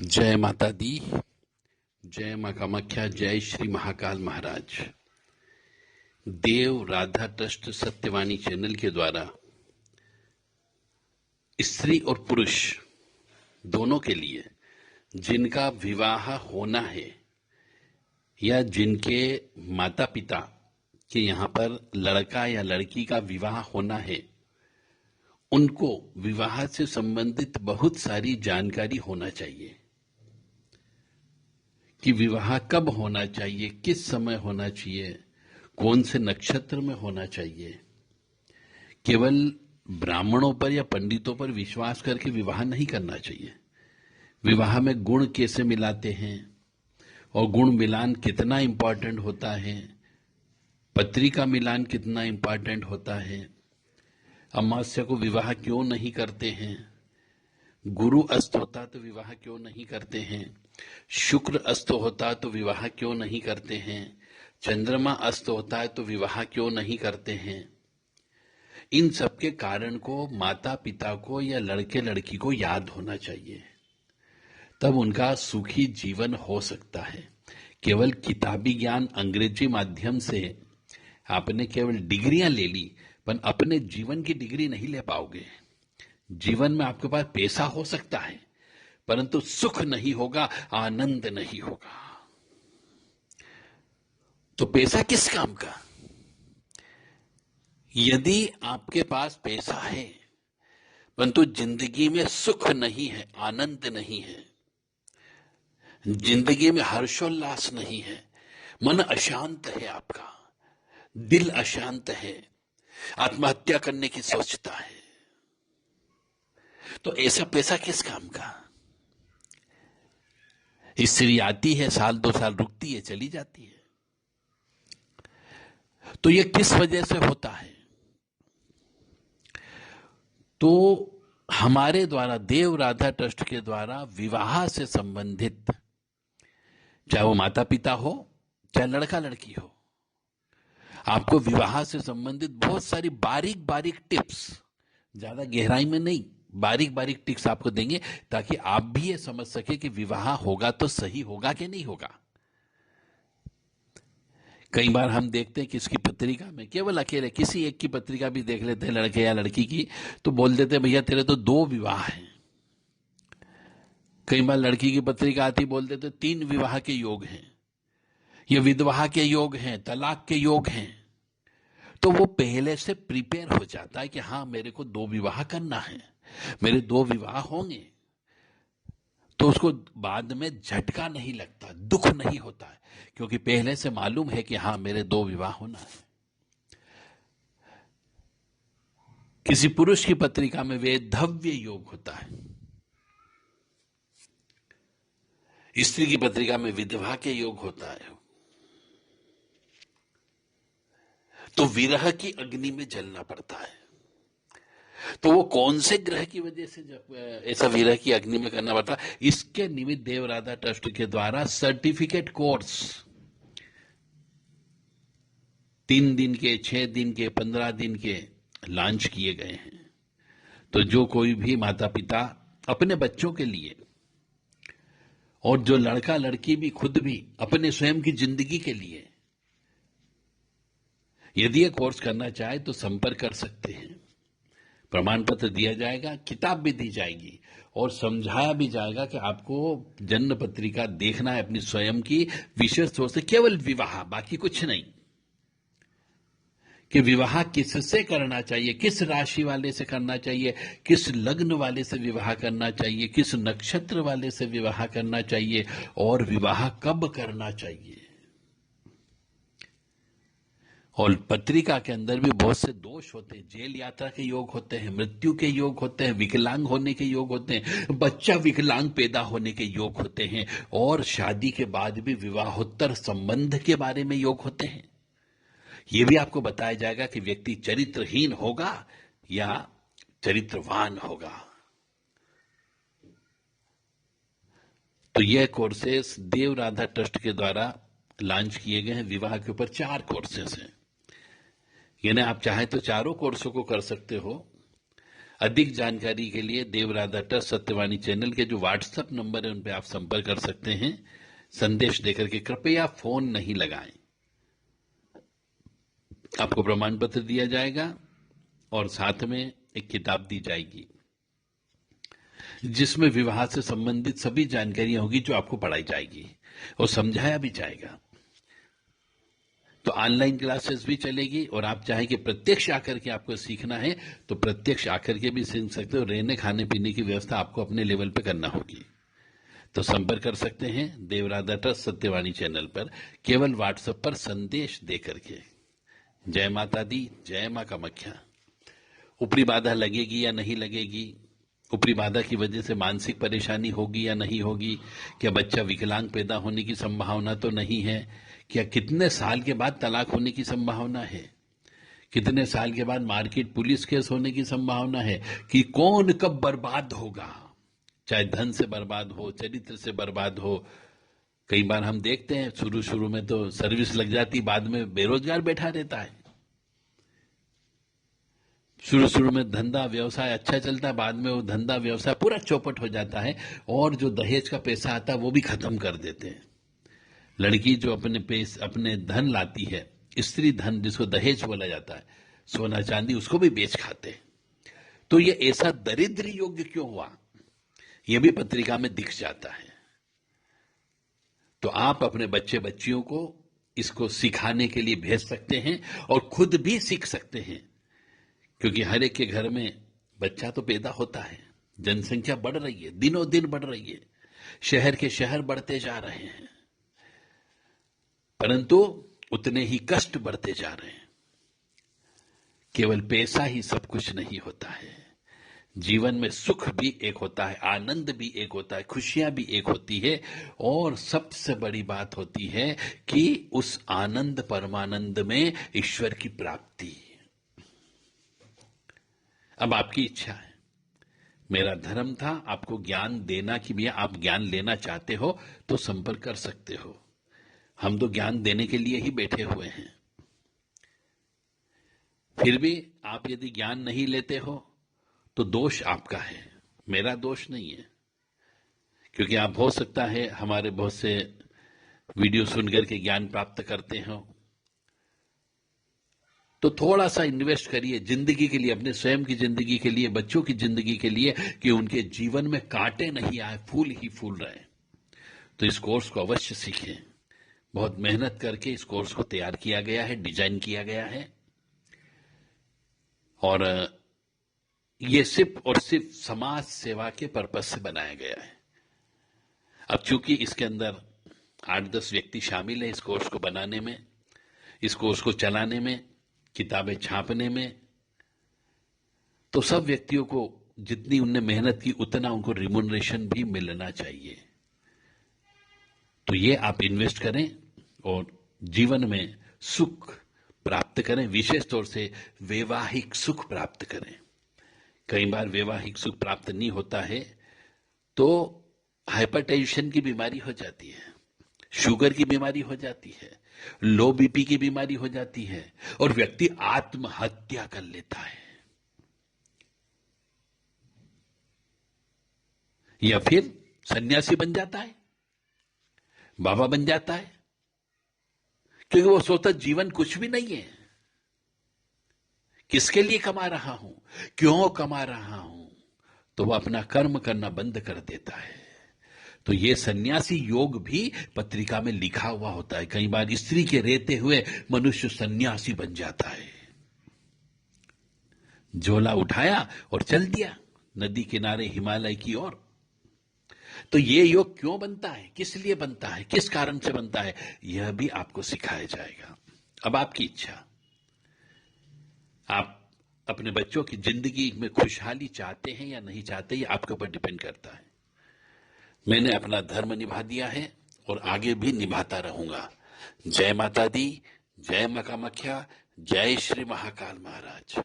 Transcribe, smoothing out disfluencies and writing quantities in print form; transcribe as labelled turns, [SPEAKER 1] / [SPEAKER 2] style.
[SPEAKER 1] जय माता दी। जय मां कामाख्या। जय श्री महाकाल महाराज। देव राधा ट्रस्ट सत्यवाणी चैनल के द्वारा स्त्री और पुरुष दोनों के लिए जिनका विवाह होना है या जिनके माता पिता के यहाँ पर लड़का या लड़की का विवाह होना है, उनको विवाह से संबंधित बहुत सारी जानकारी होना चाहिए कि विवाह कब होना चाहिए, किस समय होना चाहिए, कौन से नक्षत्र में होना चाहिए। केवल ब्राह्मणों पर या पंडितों पर विश्वास करके विवाह नहीं करना चाहिए। विवाह में गुण कैसे मिलाते हैं और गुण मिलान कितना इंपॉर्टेंट होता है, पत्रिका मिलान कितना इंपॉर्टेंट होता है, अमावस्या को विवाह क्यों नहीं करते हैं, गुरु अस्त होता तो विवाह क्यों नहीं करते हैं, शुक्र अस्त होता तो विवाह क्यों नहीं करते हैं, चंद्रमा अस्त होता है तो विवाह क्यों नहीं करते हैं। इन सब के कारण को माता पिता को या लड़के लड़की को याद होना चाहिए, तब उनका सुखी जीवन हो सकता है। केवल किताबी ज्ञान अंग्रेजी माध्यम से आपने केवल डिग्रियां ले ली, पर अपने जीवन की डिग्री नहीं ले पाओगे। जीवन में आपके पास पैसा हो सकता है, परंतु सुख नहीं होगा, आनंद नहीं होगा। तो पैसा किस काम का? यदि आपके पास पैसा है परंतु जिंदगी में सुख नहीं है, आनंद नहीं है, जिंदगी में हर्षोल्लास नहीं है, मन अशांत है, आपका दिल अशांत है, आत्महत्या करने की सोचता है, तो ऐसा पैसा किस काम का? स्त्री आती है, साल दो साल रुकती है, चली जाती है। तो ये किस वजह से होता है? तो हमारे द्वारा देव राधा ट्रस्ट के द्वारा विवाह से संबंधित, चाहे वो माता पिता हो चाहे लड़का लड़की हो, आपको विवाह से संबंधित बहुत सारी बारीक बारीक टिप्स, ज्यादा गहराई में नहीं, बारीक बारीक टिप्स आपको देंगे ताकि आप भी ये समझ सके कि विवाह होगा तो सही होगा कि नहीं होगा। कई बार हम देखते हैं कि इसकी पत्रिका में केवल अकेले किसी एक की पत्रिका भी देख लेते हैं, लड़के या लड़की की, तो बोल देते हैं भैया तेरे तो 2 विवाह हैं। कई बार लड़की की पत्रिका आती, बोल देते 3 विवाह के योग हैं, ये विधवा के योग हैं, तलाक के योग हैं। तो वो पहले से प्रिपेयर हो जाता है कि हाँ मेरे को 2 विवाह करना है, मेरे 2 विवाह होंगे, तो उसको बाद में झटका नहीं लगता, दुख नहीं होता है, क्योंकि पहले से मालूम है कि हाँ मेरे 2 विवाह होना है। किसी पुरुष की पत्रिका में वैधव्य योग होता है, स्त्री की पत्रिका में विधवा के योग होता है। तो विरह की अग्नि में जलना पड़ता है। तो वो कौन से ग्रह की वजह से जब ऐसा विरह की अग्नि में करना पड़ता है, इसके निमित्त देव राधा ट्रस्ट के द्वारा सर्टिफिकेट कोर्स 3 दिन के, 6 दिन के, 15 दिन के लॉन्च किए गए हैं। तो जो कोई भी माता पिता अपने बच्चों के लिए और जो लड़का लड़की भी खुद भी अपने स्वयं की जिंदगी के लिए यदि ये कोर्स करना चाहे तो संपर्क कर सकते हैं। प्रमाण पत्र दिया जाएगा, किताब भी दी जाएगी और समझाया भी जाएगा कि आपको जन्म पत्रिका देखना है अपनी स्वयं की, विशेष तौर से केवल विवाह, बाकी कुछ नहीं, कि विवाह किससे करना चाहिए, किस राशि वाले से करना चाहिए, किस लग्न वाले से विवाह करना चाहिए, किस नक्षत्र वाले से विवाह करना चाहिए और विवाह कब करना चाहिए। और पत्रिका के अंदर भी बहुत से दोष होते हैं, जेल यात्रा के योग होते हैं, मृत्यु के योग होते हैं, विकलांग होने के योग होते हैं, बच्चा विकलांग पैदा होने के योग होते हैं, और शादी के बाद भी विवाहोत्तर संबंध के बारे में योग होते हैं। यह भी आपको बताया जाएगा कि व्यक्ति चरित्रहीन होगा या चरित्रवान होगा। तो यह कोर्सेस देव राधा ट्रस्ट के द्वारा लॉन्च किए गए हैं। विवाह के ऊपर 4 कोर्सेस हैं, यानी आप चाहें तो चारों कोर्सों को कर सकते हो, अधिक जानकारी के लिए देवराधा ट्रस्ट सत्यवाणी चैनल के जो व्हाट्सएप नंबर है उन पे आप संपर्क कर सकते हैं। संदेश देकर के कृपया फोन नहीं लगाएं। आपको प्रमाण पत्र दिया जाएगा और साथ में एक किताब दी जाएगी जिसमें विवाह से संबंधित सभी जानकारियां होगी जो आपको पढ़ाई जाएगी और समझाया भी जाएगा। तो ऑनलाइन क्लासेस भी चलेगी और आप चाहें कि प्रत्यक्ष आकर के आपको सीखना है तो प्रत्यक्ष आकर के भी सीख सकते हो। रहने खाने पीने की व्यवस्था आपको अपने लेवल पे करना होगी। तो संपर्क कर सकते हैं देवराधा ट्रस्ट सत्यवाणी चैनल पर केवल व्हाट्सएप पर संदेश दे करके। जय माता दी, जय मां कामाख्या। ऊपरी बाधा लगेगी या नहीं लगेगी, ऊपरी बाधा की वजह से मानसिक परेशानी होगी या नहीं होगी, क्या बच्चा विकलांग पैदा होने की संभावना तो नहीं है, क्या कितने साल के बाद तलाक होने की संभावना है, कितने साल के बाद मार्केट पुलिस केस होने की संभावना है, कि कौन कब बर्बाद होगा, चाहे धन से बर्बाद हो, चरित्र से बर्बाद हो। कई बार हम देखते हैं शुरू शुरू में तो सर्विस लग जाती, बाद में बेरोजगार बैठा रहता है। शुरू शुरू में धंधा व्यवसाय अच्छा चलता है, बाद में वो धंधा व्यवसाय पूरा चौपट हो जाता है और जो दहेज का पैसा आता है वो भी खत्म कर देते हैं। लड़की जो अपने धन लाती है, स्त्री धन जिसको दहेज बोला जाता है, सोना चांदी, उसको भी बेच खाते हैं। तो ये ऐसा दरिद्र योग्य क्यों हुआ, ये भी पत्रिका में दिख जाता है। तो आप अपने बच्चे बच्चियों को इसको सिखाने के लिए भेज सकते हैं और खुद भी सीख सकते हैं, क्योंकि हर एक के घर में बच्चा तो पैदा होता है। जनसंख्या बढ़ रही है, दिनों दिन बढ़ रही है, शहर के शहर बढ़ते जा रहे हैं, परंतु उतने ही कष्ट बढ़ते जा रहे हैं। केवल पैसा ही सब कुछ नहीं होता है। जीवन में सुख भी एक होता है, आनंद भी एक होता है, खुशियां भी एक होती है, और सबसे बड़ी बात होती है कि उस आनंद परमानंद में ईश्वर की प्राप्ति। अब आपकी इच्छा है। मेरा धर्म था आपको ज्ञान देना कि भैया आप ज्ञान लेना चाहते हो तो संपर्क कर सकते हो। हम तो ज्ञान देने के लिए ही बैठे हुए हैं। फिर भी आप यदि ज्ञान नहीं लेते हो तो दोष आपका है, मेरा दोष नहीं है। क्योंकि आप हो सकता है हमारे बहुत से वीडियो सुनकर के ज्ञान प्राप्त करते हो, तो थोड़ा सा इन्वेस्ट करिए जिंदगी के लिए, अपने स्वयं की जिंदगी के लिए, बच्चों की जिंदगी के लिए, कि उनके जीवन में कांटे नहीं आए, फूल ही फूल रहे। तो इस कोर्स को अवश्य सीखें। बहुत मेहनत करके इस कोर्स को तैयार किया गया है, डिजाइन किया गया है, और ये सिर्फ और सिर्फ समाज सेवा के पर्पज से बनाया गया है। अब चूंकि इसके अंदर 8-10 व्यक्ति शामिल हैं इस कोर्स को बनाने में, इस कोर्स को चलाने में, किताबें छापने में, तो सब व्यक्तियों को जितनी उनने मेहनत की उतना उनको रिम्यूनरेशन भी मिलना चाहिए। तो ये आप इन्वेस्ट करें और जीवन में सुख प्राप्त करें, विशेष तौर से वैवाहिक सुख प्राप्त करें। कई बार वैवाहिक सुख प्राप्त नहीं होता है तो हाइपरटेंशन की बीमारी हो जाती है, शुगर की बीमारी हो जाती है, लो बीपी की बीमारी हो जाती है, और व्यक्ति आत्महत्या कर लेता है, या फिर सन्यासी बन जाता है, बाबा बन जाता है, क्योंकि वो सोचता जीवन कुछ भी नहीं है, किसके लिए कमा रहा हूं, क्यों कमा रहा हूं, तो वो अपना कर्म करना बंद कर देता है। तो ये सन्यासी योग भी पत्रिका में लिखा हुआ होता है। कई बार स्त्री के रहते हुए मनुष्य सन्यासी बन जाता है, झोला उठाया और चल दिया नदी किनारे हिमालय की ओर। तो ये योग क्यों बनता है, किस लिए बनता है, किस कारण से बनता है, यह भी आपको सिखाया जाएगा। अब आपकी इच्छा, आप अपने बच्चों की जिंदगी में खुशहाली चाहते हैं या नहीं चाहते, ये आपके ऊपर डिपेंड करता है। मैंने अपना धर्म निभा दिया है और आगे भी निभाता रहूंगा। जय माता दी, जय मां कामाख्या, जय श्री महाकाल महाराज।